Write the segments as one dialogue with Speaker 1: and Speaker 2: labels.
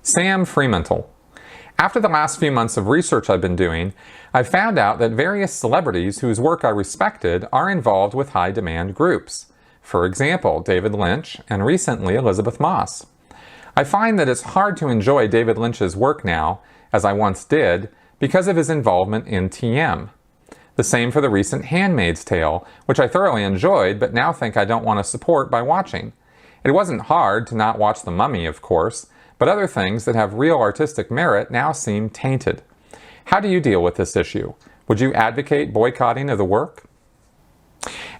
Speaker 1: Sam Fremantle. After the last few months of research I've been doing, I've found out that various celebrities whose work I respected are involved with high-demand groups. For example, David Lynch and recently Elizabeth Moss. I find that it's hard to enjoy David Lynch's work now, as I once did, because of his involvement in TM. The same for the recent Handmaid's Tale, which I thoroughly enjoyed but now think I don't want to support by watching. It wasn't hard to not watch The Mummy, of course, but other things that have real artistic merit now seem tainted. How do you deal with this issue? Would you advocate boycotting of the work?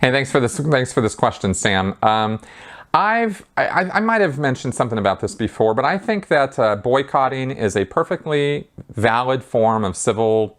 Speaker 1: And thanks for this question, Sam. I might have mentioned something about this before, but I think that boycotting is a perfectly valid form of civil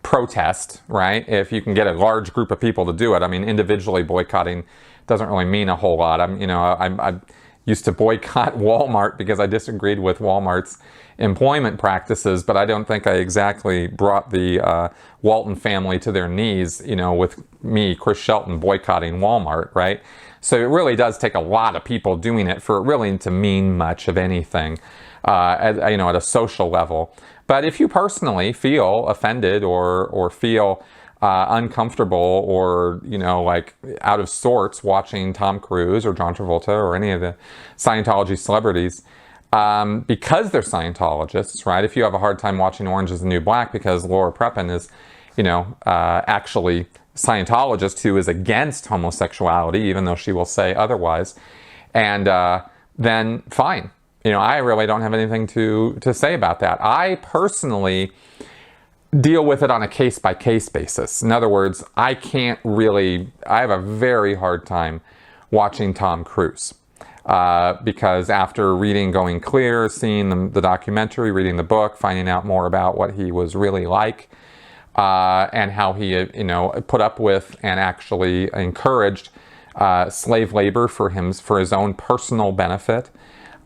Speaker 1: protest, right? If you can get a large group of people to do it. I mean, individually boycotting doesn't really mean a whole lot. I used to boycott Walmart because I disagreed with Walmart's employment practices, but I don't think I exactly brought the Walton family to their knees, with me, Chris Shelton, boycotting Walmart, right? So it really does take a lot of people doing it for it really to mean much of anything, at a social level. But if you personally feel offended or feel uncomfortable or, like out of sorts watching Tom Cruise or John Travolta or any of the Scientology celebrities, because they're Scientologists, right? If you have a hard time watching Orange is the New Black because Laura Prepon is, actually Scientologist who is against homosexuality, even though she will say otherwise, and then fine. I really don't have anything to say about that. I personally deal with it on a case-by-case basis. In other words, I have a very hard time watching Tom Cruise. Because after reading Going Clear, seeing the documentary, reading the book, finding out more about what he was really like, and how he, put up with and actually encouraged slave labor for his own personal benefit,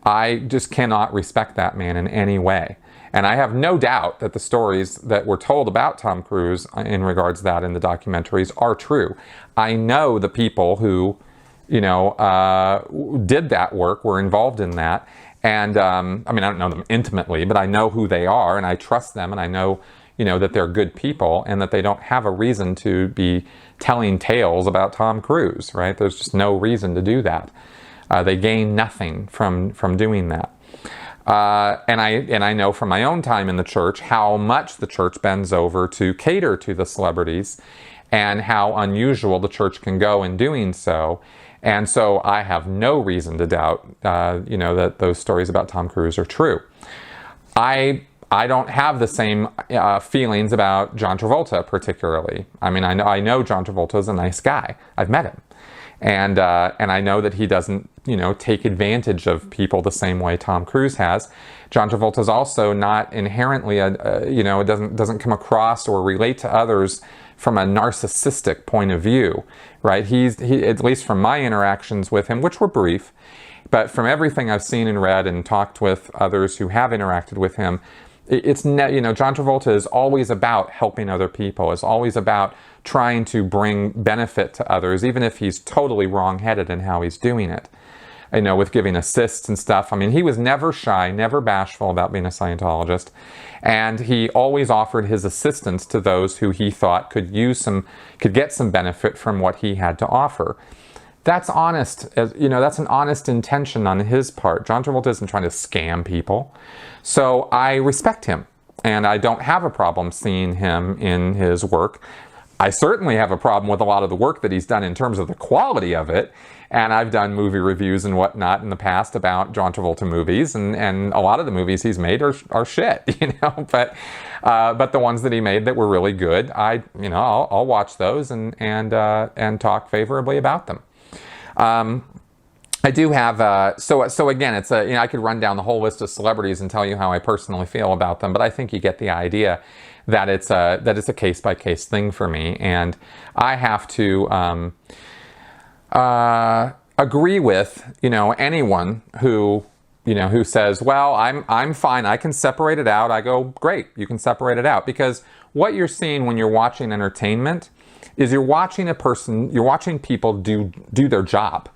Speaker 1: I just cannot respect that man in any way. And I have no doubt that the stories that were told about Tom Cruise in regards to that in the documentaries are true. I know the people who, did that work, were involved in that. And, I don't know them intimately, but I know who they are and I trust them and I know, that they're good people and that they don't have a reason to be telling tales about Tom Cruise, right? There's just no reason to do that. They gain nothing from doing that. And I know from my own time in the church how much the church bends over to cater to the celebrities and how unusual the church can go in doing so. And so I have no reason to doubt, that those stories about Tom Cruise are true. I don't have the same feelings about John Travolta particularly. I know John Travolta is a nice guy. I've met him. And I know that he doesn't, take advantage of people the same way Tom Cruise has. John Travolta is also not inherently, doesn't come across or relate to others from a narcissistic point of view, right? He at least from my interactions with him, which were brief, but from everything I've seen and read and talked with others who have interacted with him, John Travolta is always about helping other people, is always about trying to bring benefit to others, even if he's totally wrong-headed in how he's doing it. With giving assists and stuff. He was never shy, never bashful about being a Scientologist. And he always offered his assistance to those who he thought could get some benefit from what he had to offer. That's honest, that's an honest intention on his part. John Travolta isn't trying to scam people. So I respect him, and I don't have a problem seeing him in his work. I certainly have a problem with a lot of the work that he's done in terms of the quality of it. And I've done movie reviews and whatnot in the past about John Travolta movies, and a lot of the movies he's made are shit, But the ones that he made that were really good, I'll watch those and talk favorably about them. I do have so again, it's I could run down the whole list of celebrities and tell you how I personally feel about them, but I think you get the idea that it's a case by case thing for me, and I have to agree with anyone who says, well, I'm fine, I can separate it out. I go, great, you can separate it out, because what you're seeing when you're watching entertainment is you're watching people do their job.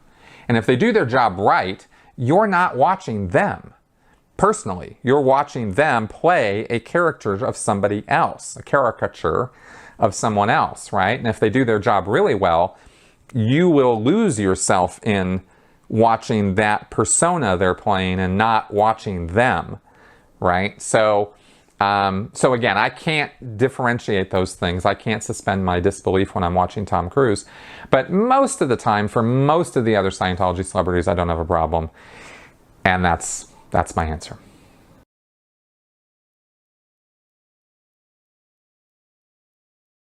Speaker 1: And if they do their job right, you're not watching them. personally. You're watching them play a character of somebody else, a caricature of someone else, right? And if they do their job really well, you will lose yourself in watching that persona they're playing and not watching them, right? So again, I can't differentiate those things. I can't suspend my disbelief when I'm watching Tom Cruise. But most of the time, for most of the other Scientology celebrities, I don't have a problem. And that's my answer.